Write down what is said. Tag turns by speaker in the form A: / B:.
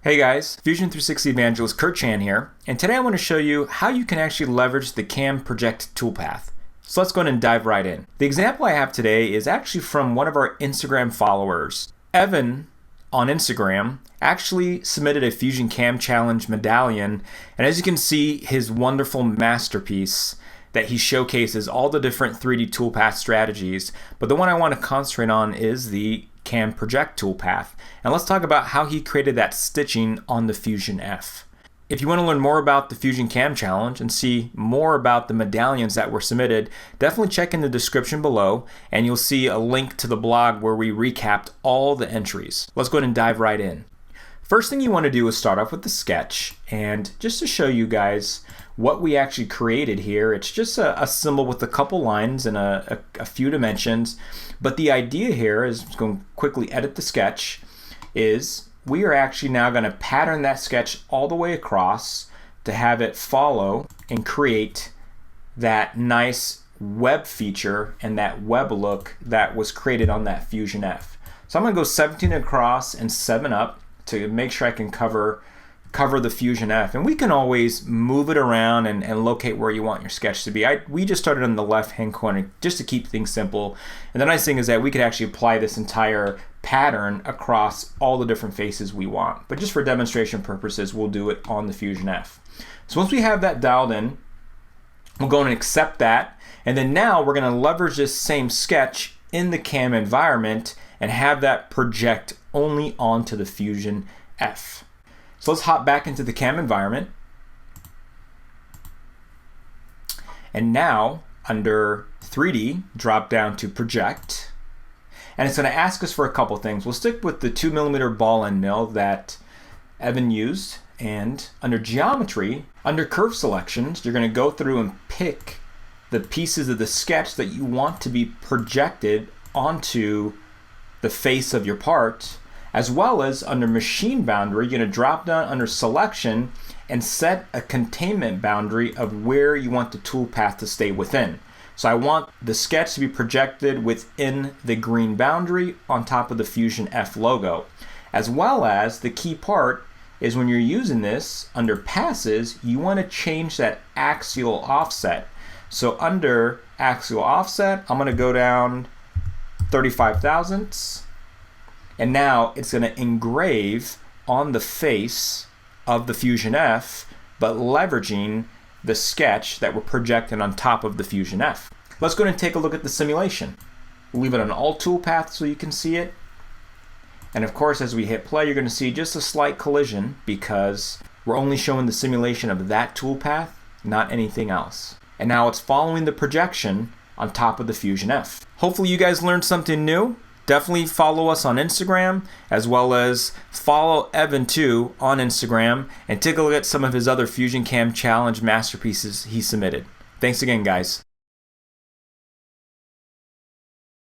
A: Hey guys, Fusion 360 Evangelist Kurt Chan here, and today I want to show you how you can actually leverage the CAM Project Toolpath. So let's go ahead and dive right in. The example I have today is actually from one of our Instagram followers. Evan on Instagram actually submitted a Fusion CAM Challenge medallion, and as you can see, his wonderful masterpiece that he showcases all the different 3D toolpath strategies, but the one I want to concentrate on is the CAM Project Toolpath. And let's talk about how he created that stitching on the Fusion F. If you want to learn more about the Fusion CAM Challenge and see more about the medallions that were submitted, definitely check in the description below and you'll see a link to the blog where we recapped all the entries. Let's go ahead and dive right in. First thing you want to do is start off with the sketch, and just to show you guys what we actually created here, it's just a symbol with a couple lines and a few dimensions. But the idea here is, I'm going to quickly edit the sketch, is we are actually now going to pattern that sketch all the way across to have it follow and create that nice web feature and that web look that was created on that Fusion F. So I'm going to go 17 across and 7 up to make sure I can cover the Fusion F, and we can always move it around and locate where you want your sketch to be. We just started on the left hand corner just to keep things simple, and the nice thing is that we could actually apply this entire pattern across all the different faces we want, but just for demonstration purposes we'll do it on the Fusion F. So once we have that dialed in, we'll go and accept that, and then now we're going to leverage this same sketch in the CAM environment and have that project only onto the Fusion F. So let's hop back into the CAM environment. And now under 3D, drop down to project. And it's going to ask us for a couple things. We'll stick with the 2mm ball and mill that Evan used. And under geometry, under curve selections, you're going to go through and pick the pieces of the sketch that you want to be projected onto the face of your part. As well as under machine boundary, you're going to drop down under selection and set a containment boundary of where you want the toolpath to stay within. So I want the sketch to be projected within the green boundary on top of the Fusion F logo. As well as the key part is when you're using this under passes, you want to change that axial offset. So under axial offset, I'm going to go down 35 thousandths. And now it's going to engrave on the face of the Fusion F, but leveraging the sketch that we're projecting on top of the Fusion F. Let's go ahead and take a look at the simulation. We'll leave it on all toolpaths so you can see it. And of course, as we hit play, you're going to see just a slight collision because we're only showing the simulation of that toolpath, not anything else. And now it's following the projection on top of the Fusion F. Hopefully you guys learned something new. Definitely follow us on Instagram, as well as follow Evan too on Instagram, and take a look at some of his other Fusion CAM Challenge masterpieces he submitted. Thanks again, guys.